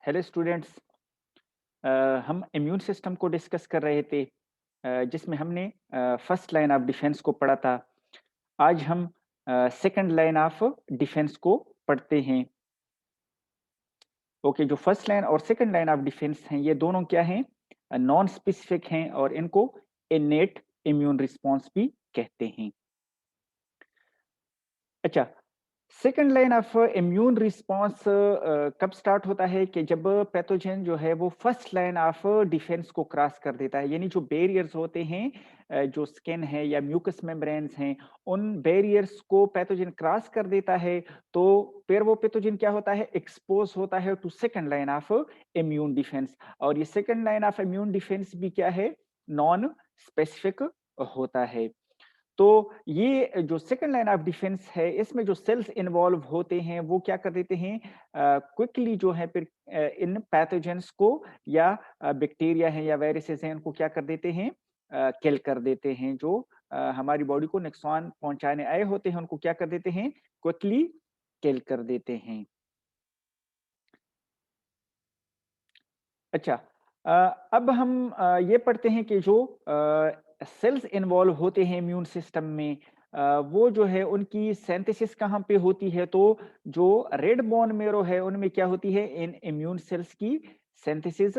Hello students. हम immune system को discuss कर रहे थे, जिसमें हमने फर्स्ट लाइन ऑफ डिफेंस को पढ़ा था। आज हम सेकंड लाइन ऑफ डिफेंस को पढ़ते हैं। ओके, जो फर्स्ट लाइन और सेकंड लाइन ऑफ डिफेंस हैं ये दोनों क्या हैं? नॉन स्पेसिफिक हैं और इनको इनेट इम्यून रिस्पॉन्स भी कहते हैं। अच्छा, second line of immune response कब स्टार्ट होता है कि जब पैथोजन जो है वो फर्स्ट लाइन ऑफ डिफेंस को क्रॉस कर देता है, यानी जो बैरियर्स होते हैं, जो स्किन है या म्यूकस मेम्ब्रेन्स हैं, उन बैरियर्स को पैथोजन क्रॉस कर देता है, तो फिर वो पैथोजन क्या होता है? एक्सपोज होता है to second line of immune defence. और ये second line of immune defence भी क्या है? नॉन स्पेसिफिक होता है। तो ये जो सेकंड लाइन ऑफ डिफेंस है, इसमें जो सेल्स इन्वॉल्व होते हैं वो क्या कर देते हैं? क्विकली जो है फिर इन पैथोजेंस को या बैक्टीरिया है या वायरसेस हैं, उनको क्या कर देते हैं? किल कर देते हैं। जो हमारी बॉडी को नुकसान पहुंचाने आए होते हैं, उनको क्या कर देते हैं? क्विकली किल कर देते हैं। अच्छा, अ, अब हम ये पढ़ते हैं कि जो सेल्स इन्वॉल्व होते हैं इम्यून सिस्टम में, वो जो है उनकी सिंथेसिस कहाँ पे होती है? तो जो रेड बोन मेरो है उनमें क्या होती है? इन इम्यून सेल्स की सिंथेसिस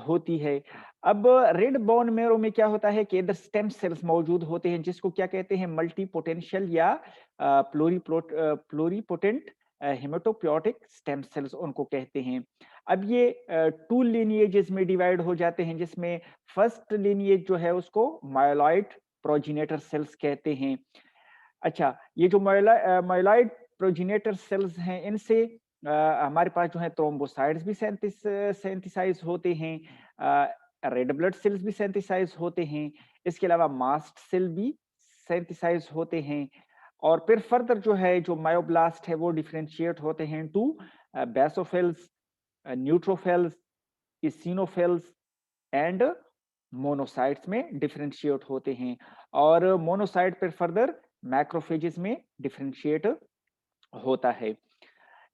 होती है। अब रेड बोन मेरो में क्या होता है कि इधर स्टेम सेल्स मौजूद होते हैं, जिसको क्या कहते हैं? मल्टी पोटेंशियल या प्लोरीपोटेंट हेमेटोपोइटिक स्टेम सेल्स उनको कहते हैं। अब ये 2 लिनिएजेस में डिवाइड हो जाते हैं, जिसमें फर्स्ट लिनिएज जो है उसको मायलॉइड प्रोजेनेटर सेल्स कहते हैं। अच्छा, ये जो मायलॉइड प्रोजेनेटर सेल्स हैं, इनसे हमारे पास जो है थ्रोम्बोसाइट्स भी सिंथेसाइज होते हैं, रेड ब्लड सेल्स भी सिंथेसाइज होते हैं, इसके अलावा मास्ट सेल भी सिंथेसाइज होते हैं। और फिर फर्दर जो है, जो मायोब्लास्ट है वो डिफरेंशिएट होते हैं to basophils, neutrophils, eosinophils and monocytes में डिफरेंशिएट होते हैं। और मोनोसाइट फिर फर्दर मैक्रोफेजेस में डिफरेंशिएट होता है।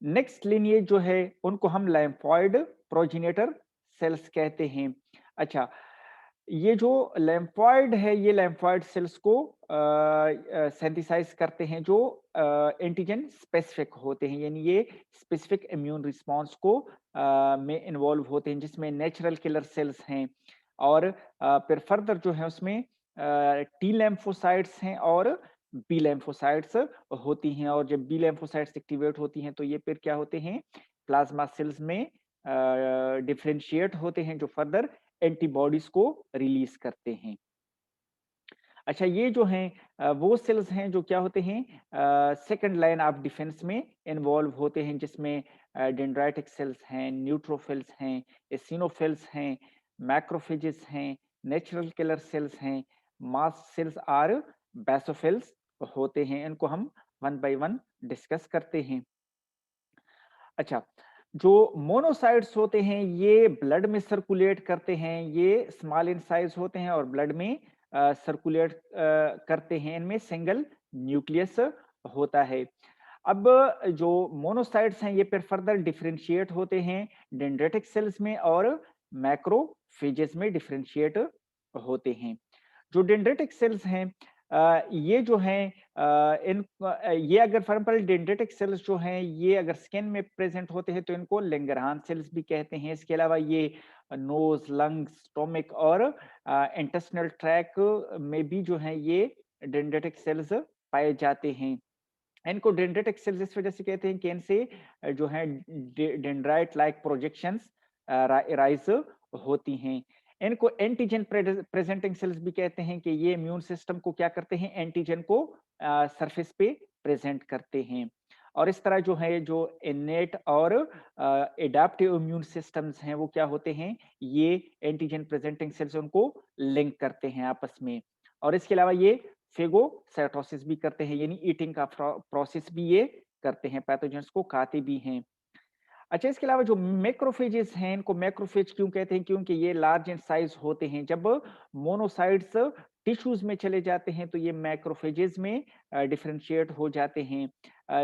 नेक्स्ट लिनिएज जो है उनको हम लैम्फॉइड प्रोजेनेटर सेल्स कहते हैं। अच्छा, ये जो लैम्फॉइड है, ये लैम्फॉइड सेल्स को सिंथेसाइज करते हैं, जो एंटीजन स्पेसिफिक होते हैं, यानी ये स्पेसिफिक इम्यून रिस्पॉन्स को में इन्वॉल्व होते हैं, जिसमें नेचुरल किलर सेल्स हैं। और फिर फर्दर जो है उसमें टी लैम्फोसाइट्स हैं और बी लैम्फोसाइट्स होती हैं। और जब बी लैम्फोसाइट्स एक्टिवेट होती हैं, तो ये फिर क्या होते हैं? प्लाज्मा सेल्स में डिफरेंशिएट होते हैं, जो फर्दर एंटीबॉडीज को रिलीज करते हैं। अच्छा, ये जो हैं वो सेल्स हैं जो क्या होते हैं? सेकंड लाइन ऑफ डिफेंस में इन्वॉल्व होते हैं, जिसमें डेंड्राइटिक सेल्स हैं, न्यूट्रोफिल्स हैं, एसिनोफिल्स हैं, मैक्रोफेजेस हैं, नेचुरल किलर सेल्स हैं, मास्ट सेल्स और बेसोफिल्स होते हैं। इनको हम वन बाय वन डिस्कस करते हैं। अच्छा, जो मोनोसाइट्स होते हैं ये ब्लड में सर्कुलेट करते हैं, ये स्मॉल इन साइज होते हैं और ब्लड में सर्कुलेट करते हैं। इनमें सिंगल न्यूक्लियस होता है। अब जो मोनोसाइट्स हैं ये फिर फर्दर डिफरेंशिएट होते हैं डेंड्रेटिक सेल्स में और मैक्रोफेजेस में डिफरेंशिएट होते हैं। जो डेंड्रेटिक सेल्स हैं, ये जो हैं, ये अगर फॉर एग्जांपल डेंड्रेटिक सेल्स जो हैं ये अगर स्किन में प्रेजेंट होते हैं, तो इनको लैंगरहांस सेल्स भी कहते हैं। इसके अलावा ये नोज, लंग्स, स्टोमक और इंटेस्टिनल ट्रैक में भी जो है ये डेंड्रेटिक सेल्स पाए जाते हैं। इनको डेंड्रेटिक सेल्स इस वजह से कहते हैं कि इनसे जो है डेंड्राइट लाइक प्रोजेक्शंस राइज होती हैं। इनको एंटीजन प्रेजेंटिंग सेल्स भी कहते हैं कि ये इम्यून सिस्टम को क्या करते हैं? एंटीजन को सरफेस पे प्रेजेंट करते हैं। और इस तरह जो है, जो इनेट और एडाप्टिव इम्यून सिस्टम्स हैं वो क्या होते हैं? ये एंटीजन प्रेजेंटिंग सेल्स उनको लिंक करते हैं आपस में। और इसके अलावा ये फेगोसाइटोसिस भी करते हैं, यानी ईटिंग का प्रोसेस भी ये करते हैं, पैथोजेंस को खाते भी हैं। अच्छा, इसके अलावा जो मैक्रोफेजेस हैं, इनको मैक्रोफेज क्यों कहते हैं? क्योंकि ये लार्ज इन साइज होते हैं। जब मोनोसाइट्स टिश्यूज में चले जाते हैं तो ये मैक्रोफेजेस में डिफरेंशिएट हो जाते हैं।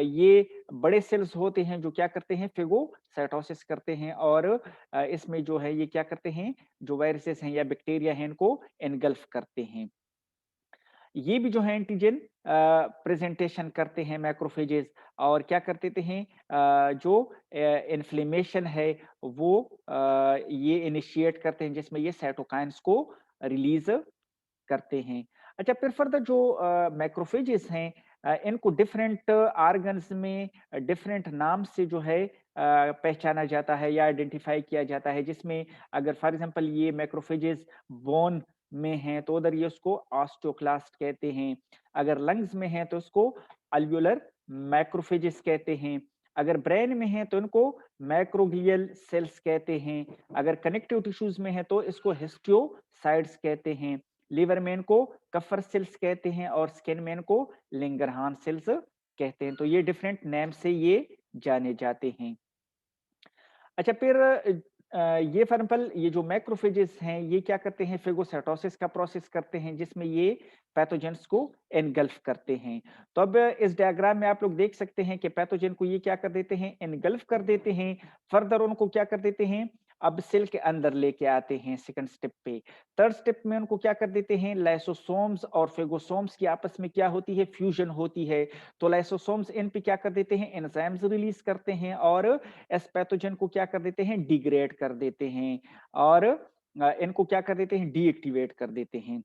ये बड़े सेल्स होते हैं जो क्या करते हैं, फेगोसाइटोसिस करते हैं और इसमें जो है ये क्या करते हैं, जो वायरसेस हैं या बैक्टीरिया हैं इनको एनगल्फ करते हैं। ये भी जो है एंटीजन प्रेजेंटेशन करते हैं मैक्रोफेजेस और क्या कर देते हैं, जो इन्फ्लेमेशन है वो ये इनिशिएट करते हैं जिसमें ये साइटोकाइन्स को रिलीज करते हैं। अच्छा, फिर फर्दर जो मैक्रोफेजेस हैं इनको डिफरेंट ऑर्गन्स में डिफरेंट नाम से जो है पहचाना जाता है या आइडेंटिफाई किया जाता है, जिसमें अगर फॉर एग्जांपल ये मैक्रोफेजेस बोन में हैं तो उधर ये उसको ऑस्टियोक्लास्ट कहते हैं। अगर लंग्स में हैं तो उसको अल्वियोलर मैक्रोफेजेस कहते हैं। अगर ब्रेन में हैं तो इनको मैक्रोग्लियल सेल्स कहते हैं। अगर कनेक्टिव टिश्यूज में है तो इसको हिस्टियोसाइट्स कहते हैं। लिवर में इनको कफर सेल्स कहते हैं और स्किन में इनको लिंगरहान सेल्स कहते हैं। तो ये डिफरेंट नेम से ये जाने जाते हैं। अच्छा, फिर ये फॉर एग्जांपल ये जो मैक्रोफेजेस हैं ये क्या करते हैं, फेगोसाइटोसिस का प्रोसेस करते हैं जिसमें ये पैथोजेंस को एनगल्फ करते हैं। तो अब इस डायग्राम में आप लोग देख सकते हैं कि पैथोजेन को ये क्या कर देते हैं, एनगल्फ कर देते हैं। फर्दर उनको क्या कर देते हैं, अब सेल के अंदर लेके आते हैं सेकंड स्टेप पे। थर्ड स्टेप में उनको क्या कर देते हैं, लाइसोसोम्स और फेगोसोम्स की आपस में क्या होती है, फ्यूजन होती है। तो लाइसोसोम्स इन पे क्या कर देते हैं, एंजाइम्स रिलीज करते हैं और इस पैथोजन को क्या कर देते हैं, डिग्रेड कर देते हैं और इनको क्या कर देते हैं, डीएक्टिवेट कर देते हैं।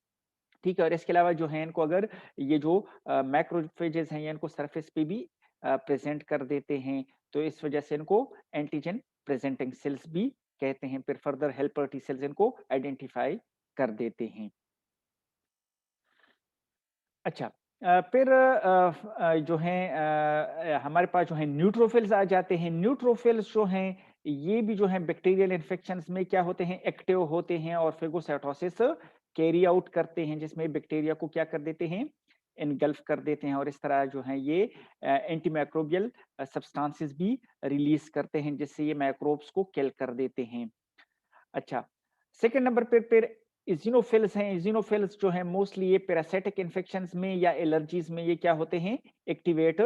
ठीक है, और इसके अलावा जो है इनको अगर ये जो मैक्रोफेजेस हैं ये इनको सरफेस पे भी प्रेजेंट कर देते हैं, तो इस वजह से इनको एंटीजन प्रेजेंटिंग सेल्स भी कहते हैं। फिर फर्दर हेल्पर टी सेल्स इनको आइडेंटिफाई कर देते हैं। अच्छा, फिर जो है हमारे पास जो है न्यूट्रोफिल्स आ जाते हैं। न्यूट्रोफिल्स जो हैं ये भी जो है बैक्टीरियल इन्फेक्शंस में क्या होते हैं, एक्टिव होते हैं और फेगोसाइटोसिस कैरी आउट करते हैं जिसमें बैक्टीरिया को क्या कर देते हैं, इनगल्फ कर देते हैं और इस तरह जो है ये एंटीमाइक्रोबियल सब्सटेंसेस भी रिलीज करते हैं जिससे ये माइक्रोब्स को किल कर देते हैं। अच्छा, सेकंड नंबर पे फिर इज़िनोफिल्स हैं। इज़िनोफिल्स जो हैं मोस्टली ये पैरासाइटिक इन्फेक्शंस में या एलर्जीज में ये क्या होते हैं, एक्टिवेट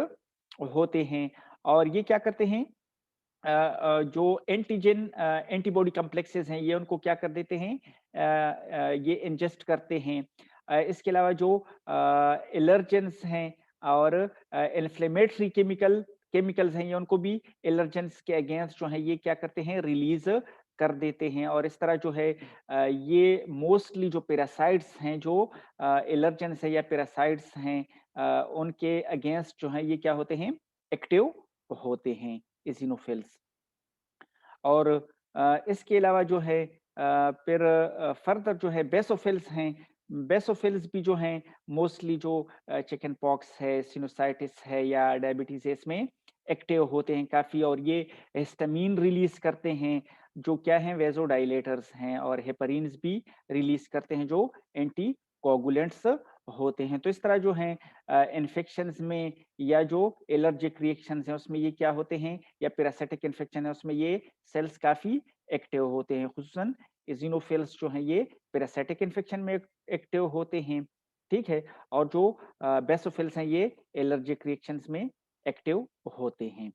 होते हैं और ये क्या करते हैं, जो एंटीजन एंटीबॉडी कॉम्प्लेक्सेस हैं ये उनको क्या कर देते हैं, ये इंजेस्ट करते हैं। इसके अलावा जो एलर्जेंस हैं और इन्फ्लेमेटरी केमिकल्स हैं ये उनको भी एलर्जेंस के अगेंस्ट जो है ये क्या करते हैं, रिलीज कर देते हैं और इस तरह जो है ये मोस्टली जो पैरासाइट्स हैं, जो एलर्जेंस है या पैरासाइट्स हैं उनके अगेंस्ट जो है ये क्या होते हैं, एक्टिव होते हैं इसिनोफिल्स। और इसके अलावा जो है फिर फर्दर जो है बेसोफिल्स हैं। बेसोफिल्स भी जो हैं मोस्टली जो चिकन पॉक्स है, सिनुसाइटिस है या डायबिटीज है इसमें एक्टिव होते हैं काफ़ी और ये हिस्टामिन रिलीज़ करते हैं, जो क्या हैं, वेज़ोडाइलेटर्स हैं और हेपरिन्स भी रिलीज़ करते हैं जो एंटीकोगुलेंट्स होते हैं। तो इस तरह जो हैं इन्फेक्शंस में या जो एलर्जिक रिएक्शंस हैं उसमें ये क्या होते हैं, या पैरासिटिक इन्फेक्शन है उसमें ये सेल्स काफ़ी एक्टिव होते हैं। खुसूसन इज़िनोफिल्स जो हैं ये पैरासिटिक इन्फेक्शन में एक्टिव होते हैं, ठीक है? और जो बेसोफिल्स हैं ये एलर्जिक रिएक्शंस में एक्टिव होते हैं।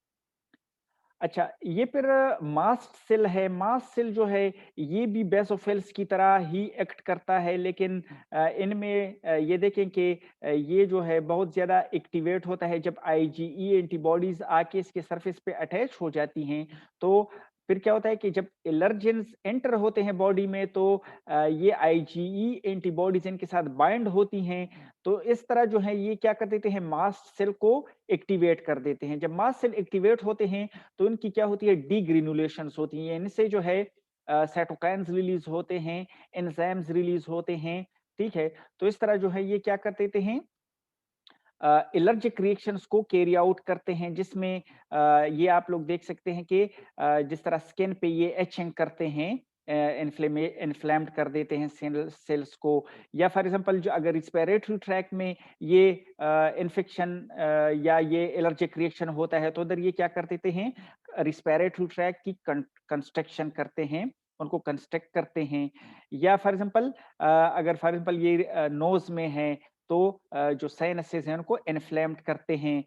अच्छा, ये फिर मास्ट सेल है। मास्ट सेल जो है ये भी बेसोफिल्स की तरह ही एक्ट करता है, लेकिन इनमें ये देखें कि ये जो है बहुत ज़्यादा एक्टिवेट होता है जब आईजीई एंटीबॉडीज़ आके इसके सरफेस पे अटैच हो जाती हैं। तो फिर क्या होता है कि जब एलर्जेंस एंटर होते हैं बॉडी में तो ये आईजीई एंटीबॉडीज़ इनके साथ बाइंड होती हैं। तो इस तरह जो है ये क्या कर देते हैं, मास्ट सेल को एक्टिवेट कर देते हैं। जब मास्ट सेल एक्टिवेट होते हैं तो इनकी क्या होती है, डीग्रेनुलेशंस होती हैं। इनसे जो है साइटोकाइन्स रिलीज होते हैं, एंजाइम्स रिलीज होते हैं, ठीक है? तो इस तरह जो है ये क्या कर देते हैं, एलर्जिक रिएक्शंस को कैरी आउट करते हैं जिसमें ये आप लोग देख सकते हैं कि जिस तरह स्किन पे ये एचिंग करते हैं, इन्फ्लेम्ड कर देते हैं सेल्स को, या फॉर एग्जांपल जो अगर रिस्पिरेटरी ट्रैक में ये इन्फेक्शन या ये एलर्जिक रिएक्शन होता है तो उधर ये क्या कर देते हैं, रिस्पिरेटरी ट्रैक की कंस्ट्रक्शन करते हैं उनको कंस्ट्रक्ट करते हैं। या फॉर एग्ज़ाम्पल अगर फॉर एग्ज़ाम्पल ये नोज़ में है तो जो साइनसेस हैं उनको इन्फ्लेम्ड करते हैं।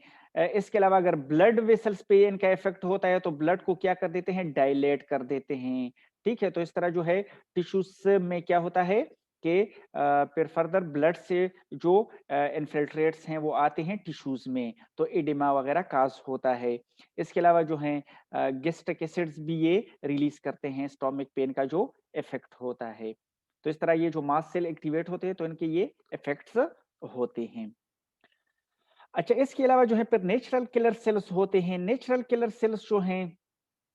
इसके अलावा अगर ब्लड वेसल्स पे इनका इफ़ेक्ट होता है तो ब्लड को क्या कर देते हैं, डायलेट कर देते हैं, ठीक है? तो इस तरह जो है टिश्यूज़ में क्या होता है कि फिर फर्दर ब्लड से जो इन्फिल्ट्रेट्स हैं वो आते हैं टिश्यूज़ में, तो एडिमा वगैरह कॉज़ होता है। इसके अलावा जो हैं गैस्ट्रिक एसिड्स भी ये रिलीज़ करते हैं स्टोमक पेन का जो इफ़ेक्ट होता है। तो इस तरह ये जो मास्ट सेल एक्टिवेट होते हैं तो इनके ये इफ़ेक्ट्स होते हैं। अच्छा, इसके अलावा जो है फिर नेचुरल किलर सेल्स होते हैं। नेचुरल किलर सेल्स जो हैं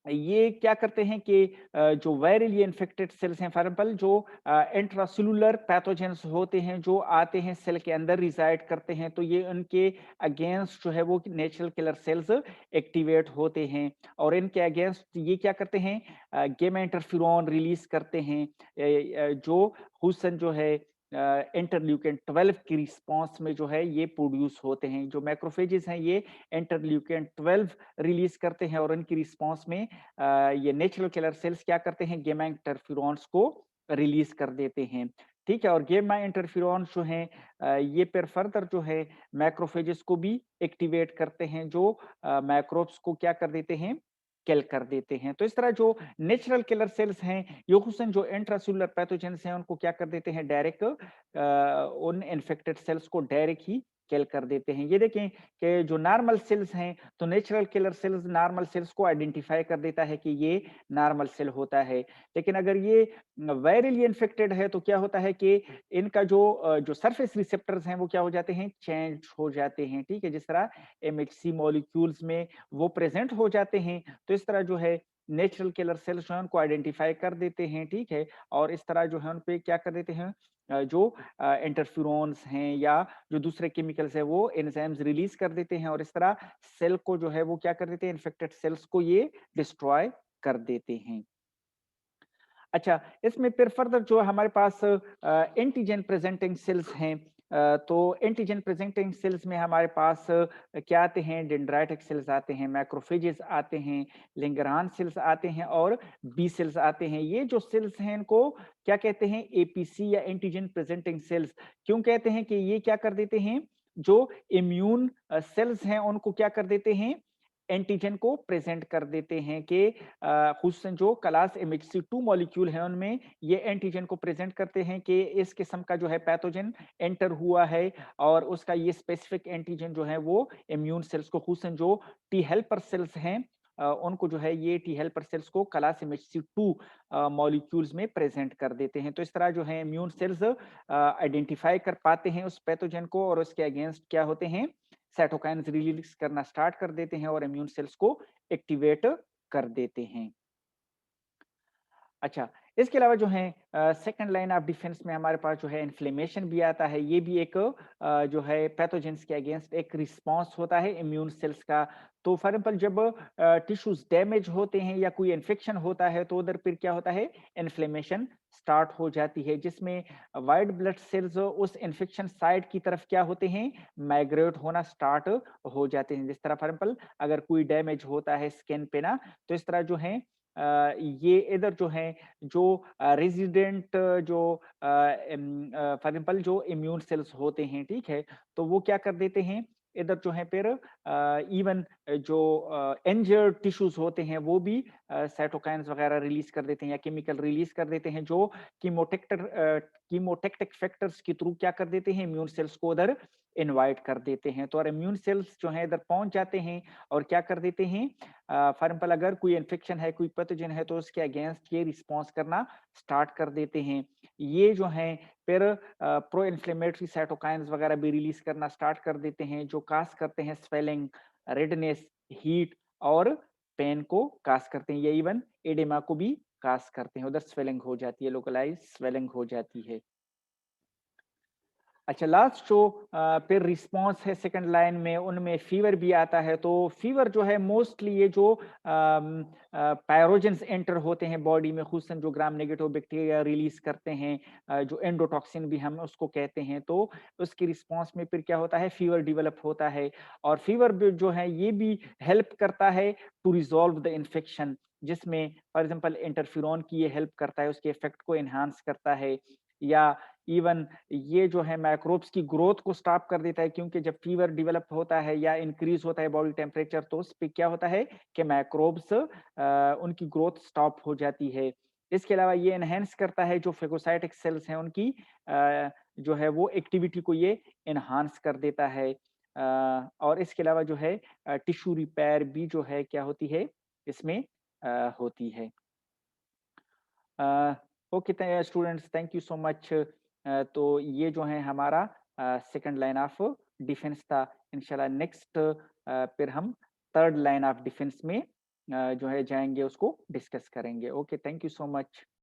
ये क्या करते हैं कि जो वायरली इन्फेक्टेड सेल्स हैं, फॉर एग्जाम्पल जो इंट्रासेल्युलर पैथोजेंस होते हैं, जो आते हैं सेल के अंदर रिसाइड करते हैं, तो ये उनके अगेंस्ट जो है वो नेचुरल किलर सेल्स एक्टिवेट होते हैं और इनके अगेंस्ट ये क्या करते हैं, गेमा इंटरफेरोन रिलीज करते हैं, जो हुसन जो है इंटरल्यूकिन 12 की रिस्पॉन्स में जो है ये प्रोड्यूस होते हैं। जो मैक्रोफेजेस हैं ये इंटरल्यूकिन 12 रिलीज करते हैं और उनकी रिस्पॉन्स में ये नेचुरल किलर सेल्स क्या करते हैं, गेमा इंटरफेरोन्स को रिलीज कर देते हैं, ठीक है? और गेमा इंटरफेरोन्स जो हैं ये फिर फर्दर जो है मैक्रोफेजेस को भी एक्टिवेट करते हैं, जो माइक्रोब्स को क्या कर देते हैं, किल कर देते हैं। तो इस तरह जो नेचुरल किलर सेल्स हैं, ये खुसूसन जो इंट्रासेल्युलर पैथोजेन्स हैं, उनको क्या कर देते हैं, डायरेक्ट उन इन्फेक्टेड सेल्स को डायरेक्ट ही किल कर देते हैं। ये देखें कि जो नॉर्मल सेल्स हैं, तो natural killer cells normal sales को आइडेंटिफाई कर देता है कि ये नॉर्मल सेल होता है। लेकिन अगर ये वायरली इन्फेक्टेड है तो क्या होता है कि इनका जो सरफेस रिसेप्टर्स हैं वो क्या हो जाते हैं, चेंज हो जाते हैं, ठीक है? जिस तरह एमएचसी मॉलिक्यूल्स में वो प्रेजेंट हो जाते हैं, तो इस तरह जो है नेचुरल किलर सेल्स जो है उनको आइडेंटिफाई कर देते हैं, ठीक है? और इस तरह जो है उन पे क्या कर देते हैं, जो इंटरफ्यूरॉन्स हैं या जो दूसरे केमिकल्स हैं वो एंजाइम्स रिलीज कर देते हैं और इस तरह सेल को जो है वो क्या कर देते हैं, इन्फेक्टेड सेल्स को ये डिस्ट्रॉय कर देते हैं। अच्छा, इसमें फिर फर्दर जो हमारे पास एंटीजन प्रेजेंटिंग सेल्स हैं, तो एंटीजन प्रेजेंटिंग सेल्स में हमारे पास क्या आते हैं, डेंड्राइटिक सेल्स आते हैं, मैक्रोफेजेस आते हैं, लिंगरान सेल्स आते हैं और बी सेल्स आते हैं। ये जो सेल्स हैं इनको क्या कहते हैं, एपीसी या एंटीजन प्रेजेंटिंग सेल्स। क्यों कहते हैं कि ये क्या कर देते हैं, जो इम्यून सेल्स हैं उनको क्या कर देते हैं, एंटीजन को प्रेजेंट कर देते हैं कि खुसूसन जो क्लास एमएचसी2 मॉलिक्यूल है उनमें ये एंटीजन को प्रेजेंट करते हैं कि इस किस्म का जो है पैथोजन एंटर हुआ है और उसका ये स्पेसिफिक एंटीजन जो है वो इम्यून सेल्स को, खुसूसन जो टी हेल्पर सेल्स हैं उनको जो है ये टी हेल्पर सेल्स को क्लास एमएचसी2 मॉलिक्यूल्स में प्रेजेंट कर देते हैं। तो इस तरह जो है इम्यून सेल्स आइडेंटिफाई कर पाते हैं उस पैथोजन को और उसके अगेंस्ट क्या होते हैं, साइटोकाइन्स रिलीज करना स्टार्ट कर देते हैं और इम्यून सेल्स को एक्टिवेट कर देते हैं। अच्छा, इसके अलावा जो है सेकंड लाइन ऑफ डिफेंस में हमारे पास जो है इन्फ्लेमेशन भी आता है। ये भी एक जो है पैथोजेंस के अगेंस्ट एक रिस्पॉन्स होता है इम्यून सेल्स का। तो फॉर एग्जाम्पल जब टिश्यूज डैमेज होते हैं या कोई इन्फेक्शन होता है तो उधर फिर क्या होता है, इन्फ्लेमेशन स्टार्ट हो जाती है, जिसमें व्हाइट ब्लड सेल्स उस इन्फेक्शन साइट की तरफ क्या होते हैं, माइग्रेट होना स्टार्ट हो जाते हैं। जिस तरह फॉर एग्जाम्पल अगर कोई डैमेज होता है स्किन पे ना, तो इस तरह जो है ये इधर जो है जो रेजिडेंट जो फॉर एग्जाम्पल जो इम्यून सेल्स होते हैं, ठीक है? तो वो क्या कर देते हैं, इधर जो है फिर इवन जो इंजर्ड टिश्यूज होते हैं वो भी साइटोकाइन्स वगैरह रिलीज कर देते हैं या केमिकल रिलीज कर देते हैं, जो कीमोटेक्टिक फैक्टर्स के थ्रू क्या कर देते हैं, इम्यून सेल्स को उधर इनवाइट कर देते हैं। तो और इम्यून सेल्स जो है इधर पहुंच जाते हैं और क्या कर देते हैं, फॉर एग्जाम्पल अगर कोई इन्फेक्शन है, कोई पैथोजन है तो उसके अगेंस्ट ये रिस्पॉन्स करना स्टार्ट कर देते हैं। ये जो है फिर प्रो इन्फ्लेमेटरी साइटोकाइन्स वगैरह भी रिलीज करना स्टार्ट कर देते हैं, जो काज करते हैं स्वेलिंग, रेडनेस, हीट और पेन को काज करते हैं। ये इवन एडेमा को भी काज करते हैं, उधर स्वेलिंग हो जाती है, लोकलाइज स्वेलिंग हो जाती है। अच्छा, लास्ट जो फिर रिस्पॉन्स है सेकंड लाइन में, उनमें फ़ीवर भी आता है। तो फ़ीवर जो है मोस्टली ये जो पैथोजेंस एंटर होते हैं बॉडी में, खुसूसन जो ग्राम नेगेटिव बैक्टीरिया रिलीज़ करते हैं, जो एंडोटॉक्सिन भी हम उसको कहते हैं, तो उसकी रिस्पॉन्स में फिर क्या होता है, फ़ीवर डेवलप होता है। और फ़ीवर भी जो है ये भी हेल्प करता है टू रिज़ॉल्व द इन्फेक्शन, जिसमें फॉर एग्ज़ाम्पल इंटरफेरॉन की ये हेल्प करता है, उसके इफ़ेक्ट को एनहांस करता है। या इवन ये जो है माइक्रोब्स की ग्रोथ को स्टॉप कर देता है, क्योंकि जब फीवर डेवलप होता है या इंक्रीज होता है बॉडी टेम्परेचर, तो उस पे क्या होता है कि माइक्रोब्स उनकी ग्रोथ स्टॉप हो जाती है। इसके अलावा ये एनहांस करता है जो फेगोसाइटिक सेल्स हैं उनकी जो है वो एक्टिविटी को ये एनहांस कर देता है। और इसके अलावा जो है टिश्यू रिपेयर भी जो है क्या होती है इसमें होती है। Okay students, thank you so much. तो ये जो है हमारा सेकंड लाइन ऑफ डिफेंस था। इंशाल्लाह नेक्स्ट फिर हम थर्ड लाइन ऑफ डिफेंस में जो है जाएंगे, उसको डिस्कस करेंगे। Okay, thank you so much.